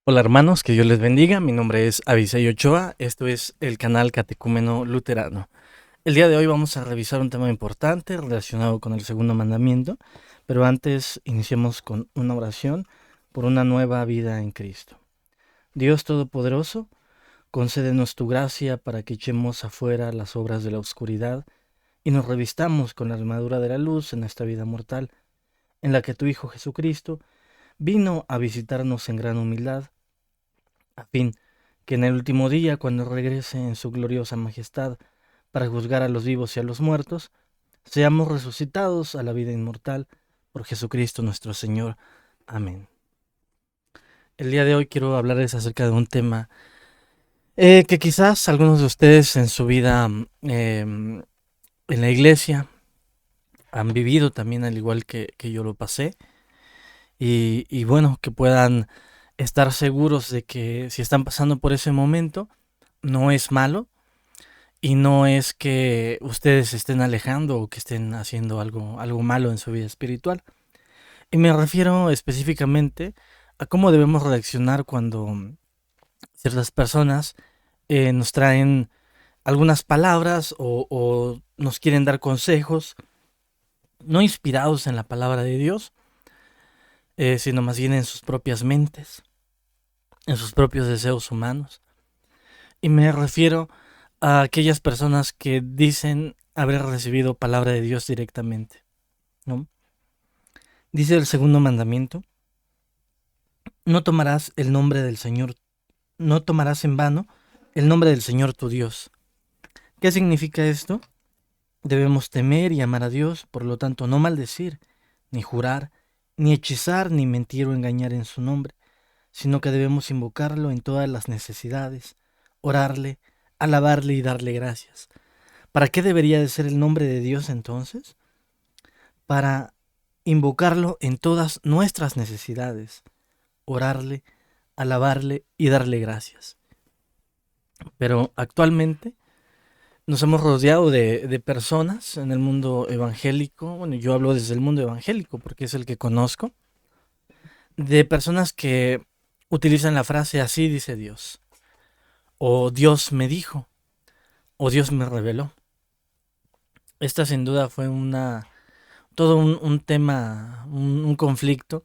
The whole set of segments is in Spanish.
Hola hermanos, que Dios les bendiga. Mi nombre es Abisai Ochoa. Esto es el canal Catecúmeno Luterano. El día de hoy vamos a revisar un tema importante relacionado con el segundo mandamiento, pero antes iniciemos con una oración por una nueva vida en Cristo. Dios Todopoderoso, concédenos tu gracia para que echemos afuera las obras de la oscuridad y nos revistamos con la armadura de la luz en esta vida mortal, en la que tu Hijo Jesucristo vino a visitarnos en gran humildad a fin que en el último día, cuando regrese en su gloriosa majestad para juzgar a los vivos y a los muertos, seamos resucitados a la vida inmortal por Jesucristo nuestro Señor. Amén. El día de hoy quiero hablarles acerca de un tema que quizás algunos de ustedes en su vida en la iglesia han vivido también al igual que yo lo pasé y bueno, que puedan estar seguros de que si están pasando por ese momento, no es malo. Y no es que ustedes se estén alejando o que estén haciendo algo malo en su vida espiritual. Y me refiero específicamente a cómo debemos reaccionar cuando ciertas personas nos traen algunas palabras o nos quieren dar consejos, no inspirados en la palabra de Dios, sino más bien en sus propias mentes, en sus propios deseos humanos. Y me refiero a aquellas personas que dicen haber recibido palabra de Dios directamente, ¿no? Dice el segundo mandamiento: no tomarás el nombre del Señor, no tomarás en vano el nombre del Señor tu Dios. ¿Qué significa esto? Debemos temer y amar a Dios, por lo tanto no maldecir, ni jurar, ni hechizar, ni mentir o engañar en su nombre, sino que debemos invocarlo en todas las necesidades, orarle, alabarle y darle gracias. ¿Para qué debería de ser el nombre de Dios entonces? Para invocarlo en todas nuestras necesidades, orarle, alabarle y darle gracias. Pero actualmente nos hemos rodeado de personas en el mundo evangélico, bueno, yo hablo desde el mundo evangélico porque es el que conozco, de personas que utilizan la frase así dice Dios, o Dios me dijo, o Dios me reveló. Esta sin duda fue todo un tema, un conflicto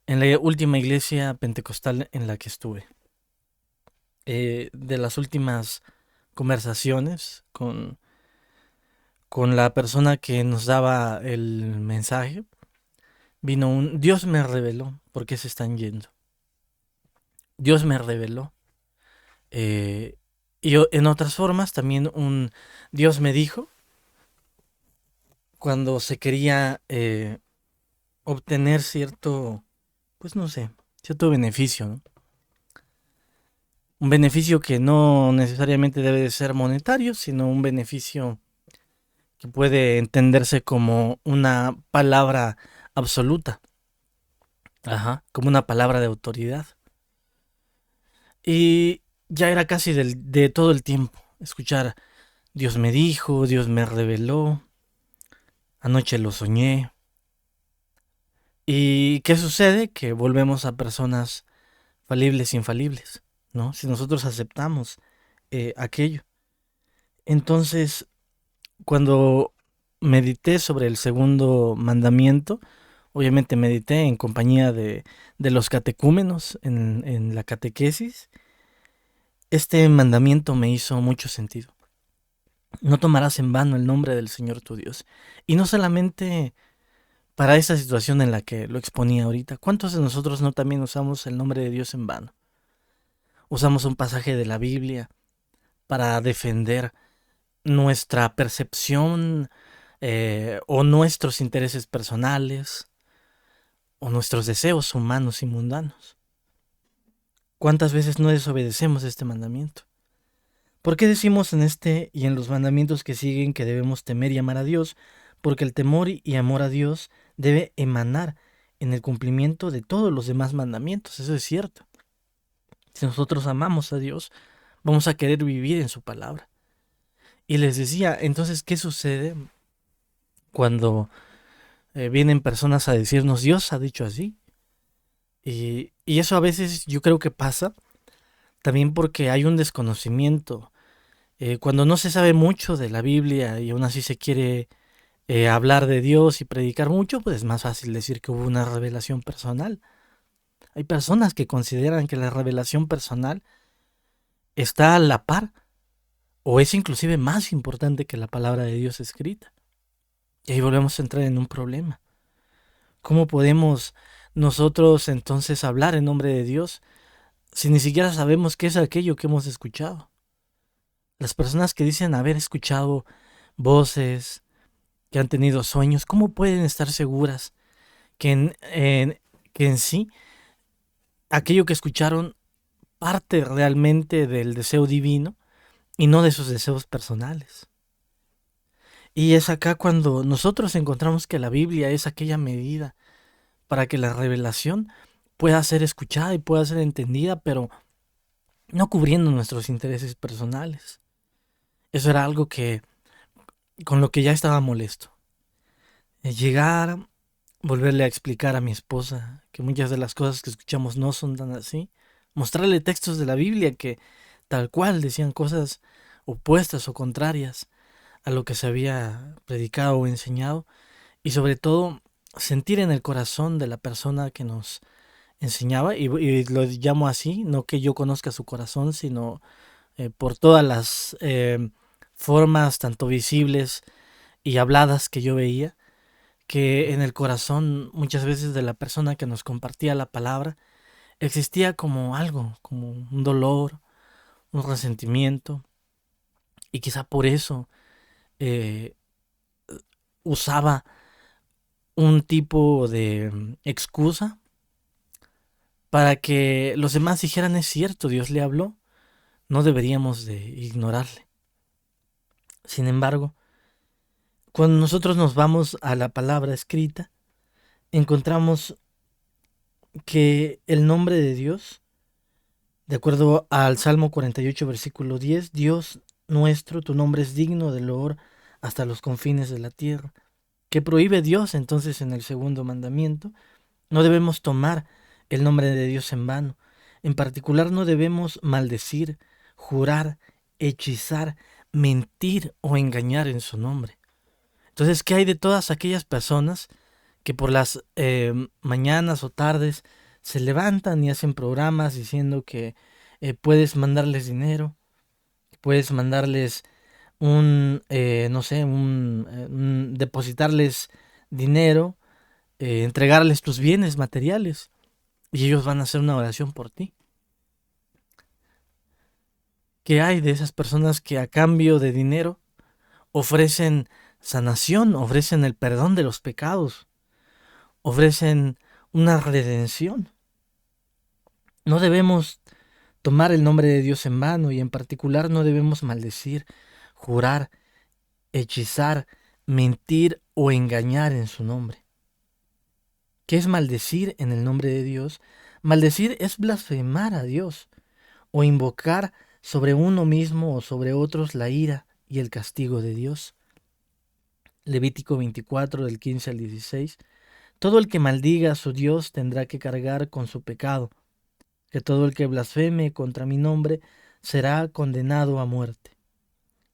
en la última iglesia pentecostal en la que estuve. De las últimas conversaciones con la persona que nos daba el mensaje, vino Dios me reveló por qué se están yendo. Dios me reveló. Eh, en otras formas también un Dios me dijo cuando se quería obtener cierto, pues no sé, cierto beneficio, ¿no? Un beneficio que no necesariamente debe de ser monetario, sino un beneficio que puede entenderse como una palabra absoluta, ajá, como una palabra de autoridad. Y ya era casi de todo el tiempo escuchar Dios me dijo, Dios me reveló, anoche lo soñé. ¿Y qué sucede? Que volvemos a personas falibles, infalibles, ¿no? Si nosotros aceptamos aquello. Entonces, cuando medité sobre el segundo mandamiento, obviamente medité en compañía de los catecúmenos en la catequesis. Este mandamiento me hizo mucho sentido. No tomarás en vano el nombre del Señor tu Dios. Y no solamente para esa situación en la que lo exponía ahorita. ¿Cuántos de nosotros no también usamos el nombre de Dios en vano? Usamos un pasaje de la Biblia para defender nuestra percepción o nuestros intereses personales o nuestros deseos humanos y mundanos. ¿Cuántas veces no desobedecemos este mandamiento? ¿Por qué decimos en este y en los mandamientos que siguen que debemos temer y amar a Dios? Porque el temor y amor a Dios debe emanar en el cumplimiento de todos los demás mandamientos. Eso es cierto. Si nosotros amamos a Dios, vamos a querer vivir en su palabra. Y les decía, entonces, ¿qué sucede cuando vienen personas a decirnos, Dios ha dicho así? Y eso a veces yo creo que pasa también porque hay un desconocimiento. Cuando no se sabe mucho de la Biblia y aún así se quiere hablar de Dios y predicar mucho, pues es más fácil decir que hubo una revelación personal. Hay personas que consideran que la revelación personal está a la par o es inclusive más importante que la palabra de Dios escrita. Y ahí volvemos a entrar en un problema. ¿Cómo podemos nosotros entonces hablar en nombre de Dios si ni siquiera sabemos qué es aquello que hemos escuchado? Las personas que dicen haber escuchado voces, que han tenido sueños, ¿cómo pueden estar seguras que en sí aquello que escucharon parte realmente del deseo divino y no de sus deseos personales? Y es acá cuando nosotros encontramos que la Biblia es aquella medida para que la revelación pueda ser escuchada y pueda ser entendida, pero no cubriendo nuestros intereses personales. Eso era algo que con lo que ya estaba molesto. Llegar, volverle a explicar a mi esposa que muchas de las cosas que escuchamos no son tan así. Mostrarle textos de la Biblia que tal cual decían cosas opuestas o contrarias a lo que se había predicado o enseñado. Y sobre todo, sentir en el corazón de la persona que nos enseñaba, y lo llamo así, no que yo conozca su corazón, sino por todas las formas, tanto visibles y habladas que yo veía, que en el corazón muchas veces de la persona que nos compartía la palabra existía como algo, como un dolor, un resentimiento, y quizá por eso eh, usaba un tipo de excusa para que los demás dijeran es cierto, Dios le habló, no deberíamos de ignorarle. Sin embargo, cuando nosotros nos vamos a la palabra escrita, encontramos que el nombre de Dios, de acuerdo al Salmo 48, versículo 10, Dios nuestro, tu nombre es digno de loor hasta los confines de la tierra. ¿Qué prohíbe Dios entonces en el segundo mandamiento? No debemos tomar el nombre de Dios en vano. En particular, no debemos maldecir, jurar, hechizar, mentir o engañar en su nombre. Entonces, ¿qué hay de todas aquellas personas que por las mañanas o tardes se levantan y hacen programas diciendo que puedes mandarles dinero, puedes mandarles no sé, depositarles dinero, entregarles tus bienes materiales y ellos van a hacer una oración por ti? ¿Qué hay de esas personas que a cambio de dinero ofrecen sanación, ofrecen el perdón de los pecados, ofrecen una redención? No debemos tomar el nombre de Dios en vano y en particular no debemos maldecir, jurar, hechizar, mentir o engañar en su nombre. ¿Qué es maldecir en el nombre de Dios? Maldecir es blasfemar a Dios o invocar sobre uno mismo o sobre otros la ira y el castigo de Dios. Levítico 24 del 15 al 16. Todo el que maldiga a su Dios tendrá que cargar con su pecado, que todo el que blasfeme contra mi nombre será condenado a muerte.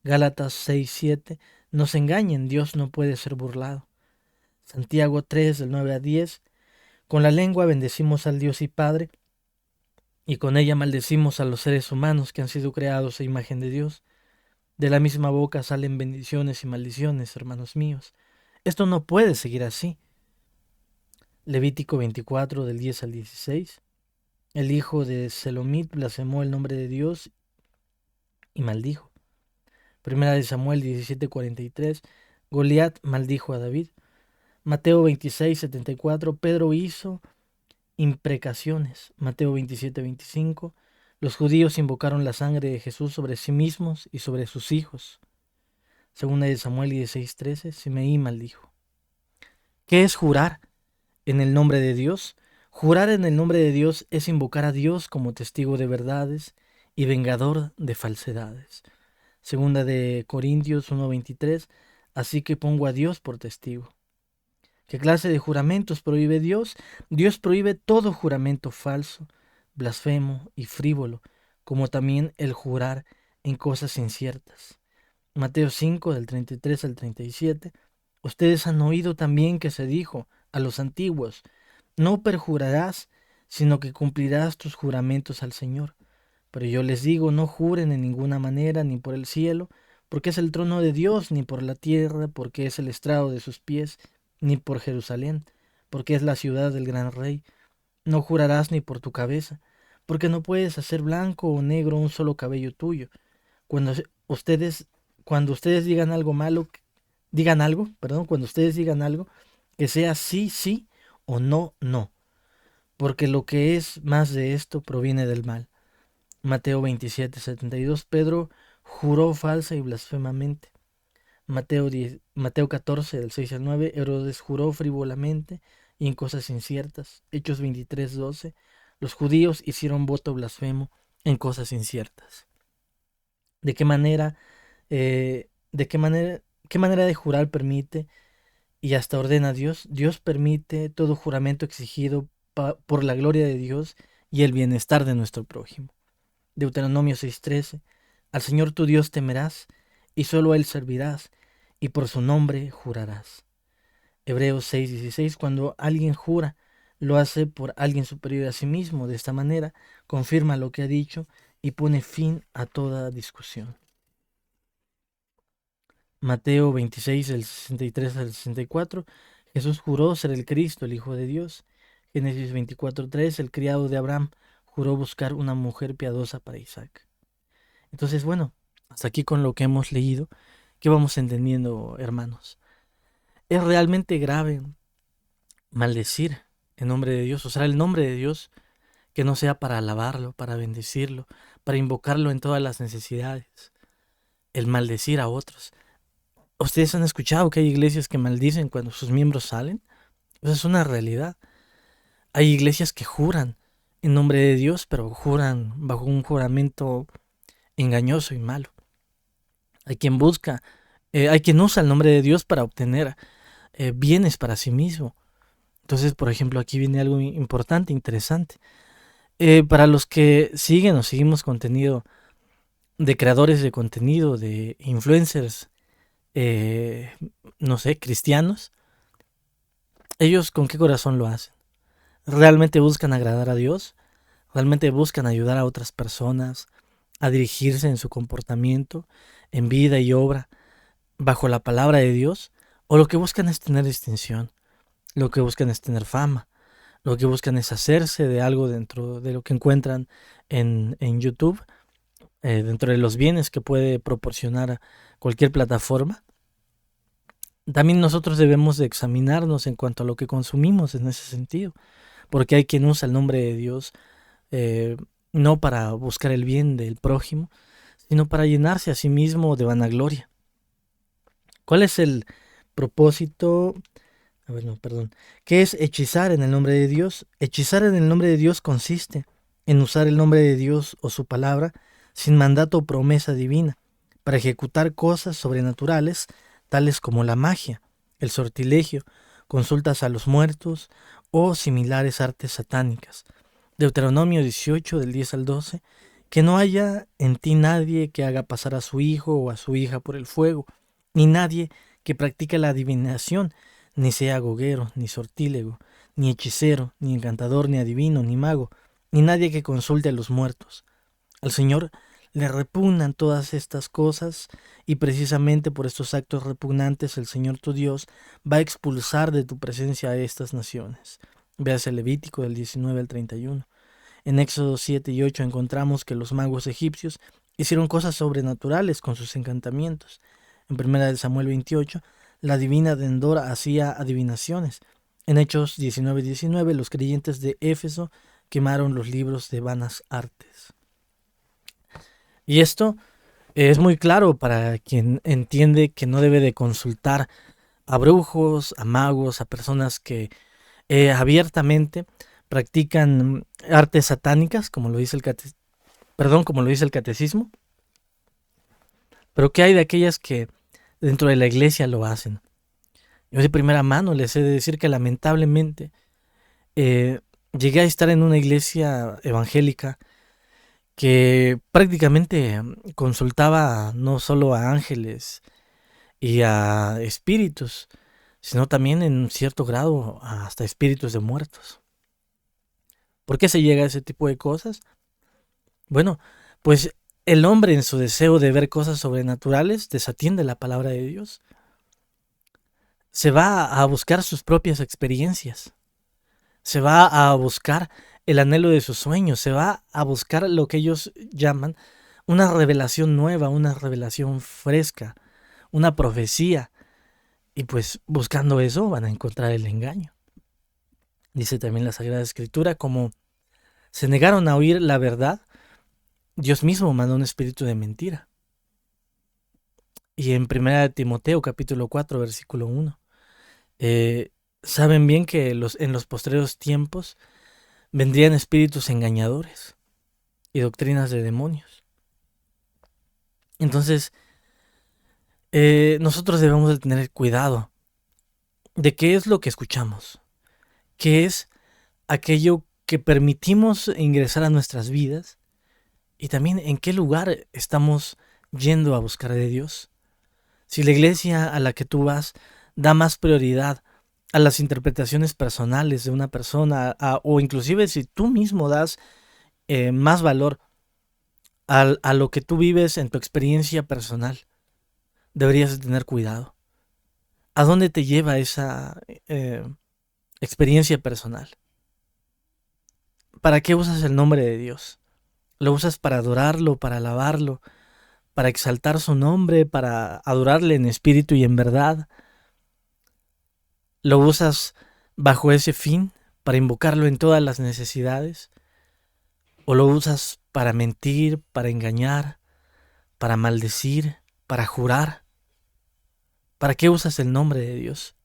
Gálatas 6:7. No se engañen, Dios no puede ser burlado. Santiago 3 del 9 a 10. Con la lengua bendecimos al Dios y Padre, y con ella maldecimos a los seres humanos que han sido creados a imagen de Dios. De la misma boca salen bendiciones y maldiciones, hermanos míos. Esto no puede seguir así. Levítico 24 del 10 al 16. El hijo de Selomit blasfemó el nombre de Dios y maldijo. Primera de Samuel 17:43. Goliat maldijo a David. Mateo 26:74. Pedro hizo imprecaciones. Mateo 27:25. Los judíos invocaron la sangre de Jesús sobre sí mismos y sobre sus hijos. Segunda de Samuel 16:13. Simeí maldijo. ¿Qué es jurar en el nombre de Dios? Jurar en el nombre de Dios es invocar a Dios como testigo de verdades y vengador de falsedades. Segunda de Corintios 1:23. Así que pongo a Dios por testigo. ¿Qué clase de juramentos prohíbe Dios? Dios prohíbe todo juramento falso, blasfemo y frívolo, como también el jurar en cosas inciertas. Mateo 5, del 33 al 37. Ustedes han oído también que se dijo a los antiguos, no perjurarás, sino que cumplirás tus juramentos al Señor. Pero yo les digo, no juren en ninguna manera, ni por el cielo, porque es el trono de Dios, ni por la tierra, porque es el estrado de sus pies, ni por Jerusalén, porque es la ciudad del gran rey. No jurarás ni por tu cabeza, porque no puedes hacer blanco o negro un solo cabello tuyo. Cuando ustedes, cuando ustedes digan algo malo, cuando ustedes digan algo, que sea sí, sí o no, no, porque lo que es más de esto proviene del mal. Mateo 27, 72. Pedro juró falsa y blasfemamente. Mateo 14, del 6 al 9. Herodes juró frívolamente y en cosas inciertas. Hechos 23, 12. Los judíos hicieron voto blasfemo en cosas inciertas. ¿De qué manera, qué manera de jurar permite y hasta ordena Dios? Dios permite todo juramento exigido por la gloria de Dios y el bienestar de nuestro prójimo. Deuteronomio 6:13. Al Señor tu Dios temerás, y solo a Él servirás, y por su nombre jurarás. Hebreos 6:16. Cuando alguien jura, lo hace por alguien superior a sí mismo. De esta manera, confirma lo que ha dicho y pone fin a toda discusión. Mateo 26, del 63 al 64. Jesús juró ser el Cristo, el Hijo de Dios. Génesis 24:3. El criado de Abraham juró buscar una mujer piadosa para Isaac. Entonces, bueno, hasta aquí con lo que hemos leído, ¿qué vamos entendiendo, hermanos? Es realmente grave maldecir en nombre de Dios, usar el nombre de Dios que no sea para alabarlo, para bendecirlo, para invocarlo en todas las necesidades. El maldecir a otros. ¿Ustedes han escuchado que hay iglesias que maldicen cuando sus miembros salen? Eso es una realidad. Hay iglesias que juran en nombre de Dios, pero juran bajo un juramento engañoso y malo. Hay quien busca, hay quien usa el nombre de Dios para obtener bienes para sí mismo. Entonces, por ejemplo, aquí viene algo importante, interesante. Para los que siguen o seguimos contenido de creadores de contenido, de influencers, no sé, cristianos, ellos con qué corazón lo hacen. ¿Realmente buscan agradar a Dios? ¿Realmente buscan ayudar a otras personas a dirigirse en su comportamiento, en vida y obra, bajo la palabra de Dios? ¿O lo que buscan es tener distinción? Lo que buscan es tener fama. Lo que buscan es hacerse de algo dentro de lo que encuentran en YouTube, dentro de los bienes que puede proporcionar cualquier plataforma. También nosotros debemos de examinarnos en cuanto a lo que consumimos en ese sentido, porque hay quien usa el nombre de Dios eh, no para buscar el bien del prójimo, sino para llenarse a sí mismo de vanagloria. ¿Cuál es el propósito? A ver, no, perdón. ¿Qué es hechizar en el nombre de Dios? Hechizar en el nombre de Dios consiste en usar el nombre de Dios o su palabra sin mandato o promesa divina para ejecutar cosas sobrenaturales tales como la magia, el sortilegio, consultas a los muertos o similares artes satánicas. Deuteronomio 18 del 10 al 12. Que no haya en ti nadie que haga pasar a su hijo o a su hija por el fuego, ni nadie que practique la adivinación, ni sea agoguero, ni sortílego, ni hechicero, ni encantador, ni adivino, ni mago, ni nadie que consulte a los muertos. Al Señor le repugnan todas estas cosas, y precisamente por estos actos repugnantes el Señor tu Dios va a expulsar de tu presencia a estas naciones. Véase Levítico del 19 al 31. En Éxodo 7 y 8 encontramos que los magos egipcios hicieron cosas sobrenaturales con sus encantamientos. En 1 Samuel 28, la divina de Endor hacía adivinaciones. En Hechos 19:19, los creyentes de Éfeso quemaron los libros de vanas artes. Y esto es muy claro para quien entiende que no debe de consultar a brujos, a magos, a personas que abiertamente practican artes satánicas, como lo dice como lo dice el catecismo. Pero ¿qué hay de aquellas que dentro de la iglesia lo hacen? Yo de primera mano les he de decir que lamentablemente eh, llegué a estar en una iglesia evangélica que prácticamente consultaba no solo a ángeles y a espíritus, sino también en cierto grado hasta espíritus de muertos. ¿Por qué se llega a ese tipo de cosas? Bueno, pues el hombre en su deseo de ver cosas sobrenaturales desatiende la palabra de Dios. Se va a buscar sus propias experiencias. Se va a buscar el anhelo de sus sueños. Se va a buscar lo que ellos llaman una revelación nueva, una revelación fresca, una profecía. Y pues buscando eso van a encontrar el engaño. Dice también la Sagrada Escritura, como se negaron a oír la verdad, Dios mismo mandó un espíritu de mentira. Y en 1 Timoteo capítulo 4 versículo 1, saben bien que en los postreros tiempos vendrían espíritus engañadores y doctrinas de demonios. Entonces, nosotros debemos de tener cuidado de qué es lo que escuchamos, qué es aquello que permitimos ingresar a nuestras vidas y también en qué lugar estamos yendo a buscar de Dios. Si la iglesia a la que tú vas da más prioridad a las interpretaciones personales de una persona, o inclusive si tú mismo das más valor a lo que tú vives en tu experiencia personal, deberías de tener cuidado. ¿A dónde te lleva esa experiencia personal? ¿Para qué usas el nombre de Dios? ¿Lo usas para adorarlo, para alabarlo, para exaltar su nombre, para adorarle en espíritu y en verdad? ¿Lo usas bajo ese fin, para invocarlo en todas las necesidades? ¿O lo usas para mentir, para engañar, para maldecir, para jurar? ¿Para qué usas el nombre de Dios?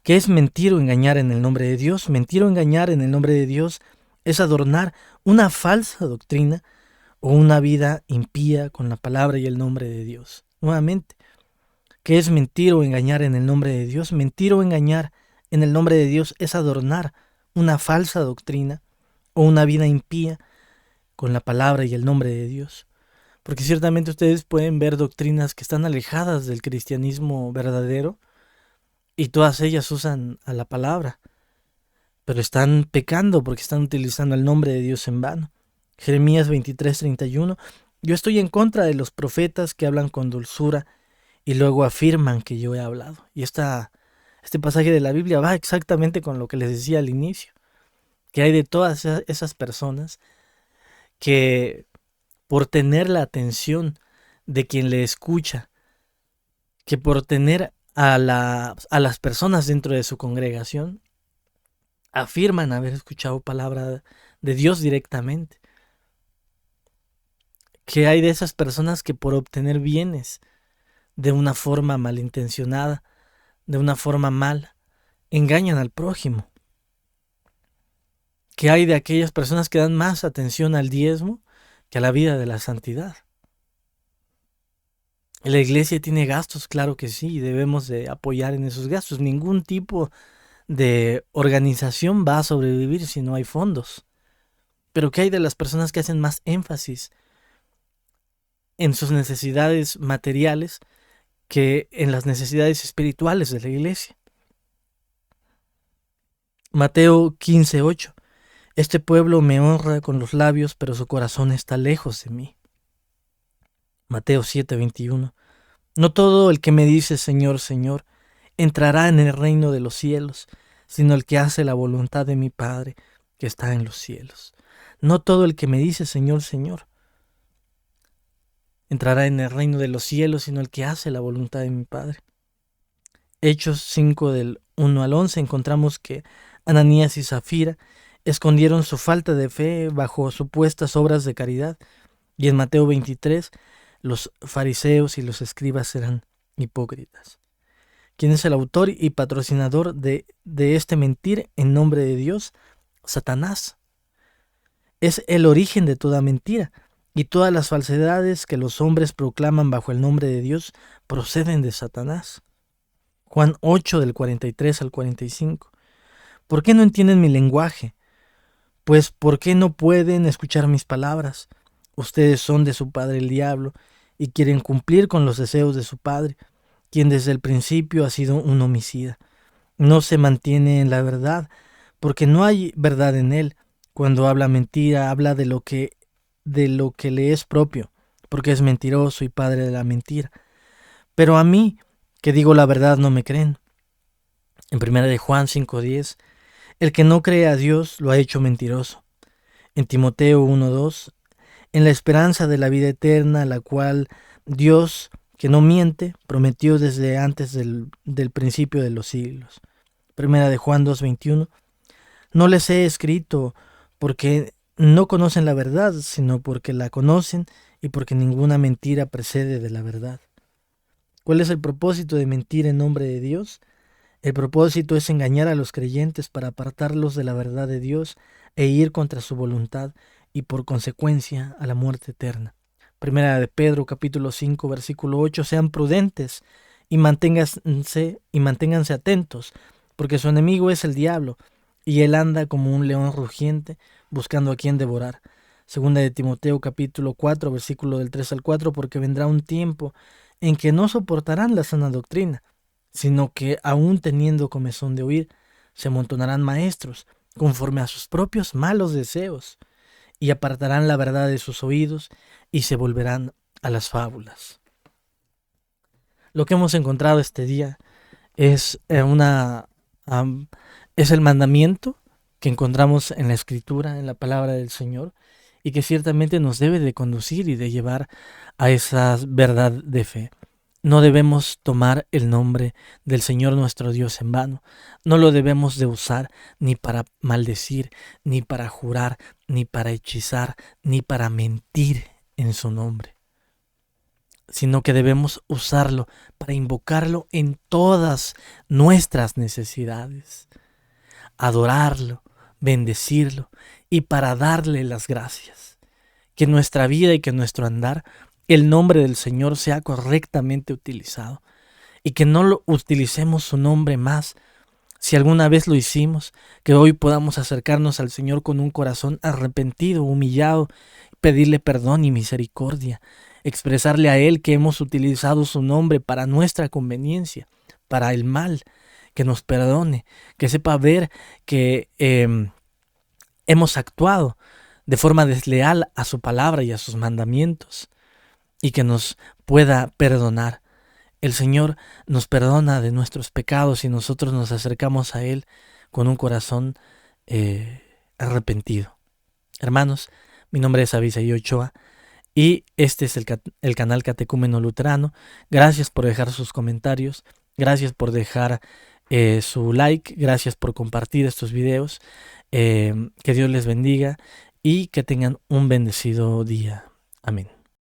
¿Qué es mentir o engañar en el nombre de Dios? Mentir o engañar en el nombre de Dios es adornar una falsa doctrina o una vida impía con la palabra y el nombre de Dios. Nuevamente, ¿qué es mentir o engañar en el nombre de Dios? Mentir o engañar en el nombre de Dios es adornar una falsa doctrina o una vida impía con la palabra y el nombre de Dios. Porque ciertamente ustedes pueden ver doctrinas que están alejadas del cristianismo verdadero y todas ellas usan a la palabra, pero están pecando porque están utilizando el nombre de Dios en vano. Jeremías 23:31, yo estoy en contra de los profetas que hablan con dulzura y luego afirman que yo he hablado. Y este pasaje de la Biblia va exactamente con lo que les decía al inicio, que hay de todas esas personas que por tener la atención de quien le escucha, que por tener a las personas dentro de su congregación, afirman haber escuchado palabra de Dios directamente. Que hay de esas personas que por obtener bienes de una forma malintencionada, de una forma mala, engañan al prójimo. Que hay de aquellas personas que dan más atención al diezmo que a la vida de la santidad. La iglesia tiene gastos, claro que sí, y debemos de apoyar en esos gastos. Ningún tipo de organización va a sobrevivir si no hay fondos. Pero ¿qué hay de las personas que hacen más énfasis en sus necesidades materiales que en las necesidades espirituales de la iglesia? Mateo 15:8. Este pueblo me honra con los labios, pero su corazón está lejos de mí. Mateo 7:21. No todo el que me dice Señor, Señor, entrará en el reino de los cielos, sino el que hace la voluntad de mi Padre que está en los cielos. No todo el que me dice Señor, Señor, entrará en el reino de los cielos, sino el que hace la voluntad de mi Padre. Hechos 5 del 1 al 11 encontramos que Ananías y Zafira escondieron su falta de fe bajo supuestas obras de caridad, y en Mateo 23 los fariseos y los escribas eran hipócritas. ¿Quién es el autor y patrocinador de este mentir en nombre de Dios? Satanás. Es el origen de toda mentira, y todas las falsedades que los hombres proclaman bajo el nombre de Dios proceden de Satanás. Juan 8 del 43 al 45. ¿Por qué no entienden mi lenguaje? Pues ¿por qué no pueden escuchar mis palabras? Ustedes son de su padre el diablo y quieren cumplir con los deseos de su padre, quien desde el principio ha sido un homicida. No se mantiene en la verdad, porque no hay verdad en él. Cuando habla mentira, habla de lo que le es propio, porque es mentiroso y padre de la mentira. Pero a mí, que digo la verdad, no me creen. En 1 de Juan 5:10, el que no cree a Dios lo ha hecho mentiroso. En Timoteo 1:2, en la esperanza de la vida eterna, la cual Dios, que no miente, prometió desde antes del principio de los siglos. 1 de Juan 2:21, no les he escrito porque no conocen la verdad, sino porque la conocen y porque ninguna mentira precede de la verdad. ¿Cuál es el propósito de mentir en nombre de Dios? El propósito es engañar a los creyentes para apartarlos de la verdad de Dios e ir contra su voluntad y por consecuencia a la muerte eterna. Primera de Pedro capítulo 5 versículo 8, sean prudentes y manténganse atentos, porque su enemigo es el diablo, y él anda como un león rugiente buscando a quien devorar. Segunda de Timoteo capítulo 4 versículo del 3 al 4, porque vendrá un tiempo en que no soportarán la sana doctrina, sino que aun teniendo comezón de oír, se amontonarán maestros, conforme a sus propios malos deseos, y apartarán la verdad de sus oídos, y se volverán a las fábulas. Lo que hemos encontrado este día es es el mandamiento que encontramos en la Escritura, en la palabra del Señor, y que ciertamente nos debe de conducir y de llevar a esa verdad de fe. No debemos tomar el nombre del Señor nuestro Dios en vano. No lo debemos de usar ni para maldecir, ni para jurar, ni para hechizar, ni para mentir en su nombre, sino que debemos usarlo para invocarlo en todas nuestras necesidades, adorarlo, bendecirlo y para darle las gracias. Que en nuestra vida y que en nuestro andar el nombre del Señor sea correctamente utilizado y que no lo utilicemos su nombre más. Si alguna vez lo hicimos, que hoy podamos acercarnos al Señor con un corazón arrepentido, humillado, pedirle perdón y misericordia, expresarle a Él que hemos utilizado su nombre para nuestra conveniencia, para el mal, que nos perdone, que sepa ver que hemos actuado de forma desleal a su palabra y a sus mandamientos, y que nos pueda perdonar. El Señor nos perdona de nuestros pecados y nosotros nos acercamos a Él con un corazón arrepentido. Hermanos, mi nombre es Abisaí Ochoa y este es el canal Catecúmeno Luterano. Gracias por dejar sus comentarios, gracias por dejar su like, gracias por compartir estos videos. Que Dios les bendiga y que tengan un bendecido día. Amén.